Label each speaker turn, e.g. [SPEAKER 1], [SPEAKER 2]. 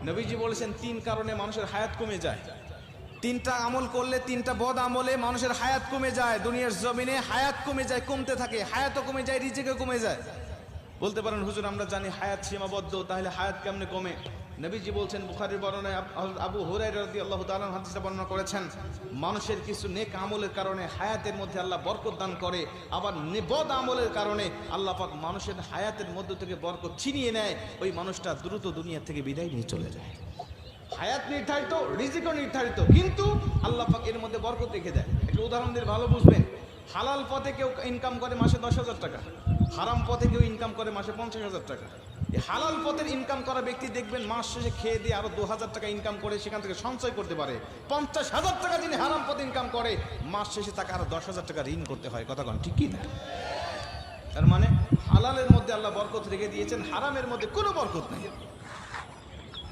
[SPEAKER 1] নবীজি বলেছেন তিন কারণে মানুষের হায়াত কমে যায়। তিনটা আমল করলে, তিনটা বদ আমলে মানুষের হায়াত কমে যায়। দুনিয়ার জমিনে হায়াত কমে যায়, কমতে থাকে, হায়াতও কমে যায়, রিজিকও কমে যায়। বলতে পারেন হুজুর আমরা জানি হায়াত সীমাবদ্ধ, তাহলে হায়াত কেমনে কমে? নবীজি বলছেন, বুখারীর বর্ণনায় আবু হুরায়রা রাদিয়াল্লাহু তাআলা হাদিসটা বর্ণনা করেছেন, মানুষের কিছু নেক আমলের কারণে হায়াতের মধ্যে আল্লাহ বরকত দান করে, আবার বদ আমলের কারণে আল্লাহ পাক মানুষের হায়াতের মধ্য থেকে বরকত ছিনিয়ে নেয়, ওই মানুষটা দ্রুত দুনিয়া থেকে বিদায় নিয়ে চলে যায়। হায়াত নির্ধারিত, রিজিকও নির্ধারিত, কিন্তু আল্লাহ পাক এর মধ্যে বরকত রেখে দেয়। একটা উদাহরণ দিয়ে ভালো বুঝবেন। হালাল পথে কেউ ইনকাম করে মাসে 10,000 টাকা, হারাম পথে কেউ ইনকাম করে মাসে 50,000 টাকা। এই হালাল পথের ইনকাম করা ব্যক্তি দেখবেন মাস শেষে খেয়ে দিয়ে আরো 2,000 টাকা ইনকাম করে সেখান থেকে সঞ্চয় করতে পারে। 50,000 টাকা যিনি হারাম পথে ইনকাম করে, মাস শেষে তাকে আরো 10,000 টাকা ঋণ করতে হয়। কথা কন ঠিক কি না? তার মানে হালালের মধ্যে আল্লাহ বরকত রেখে দিয়েছেন, হারামের মধ্যে কোনো বরকত নেই।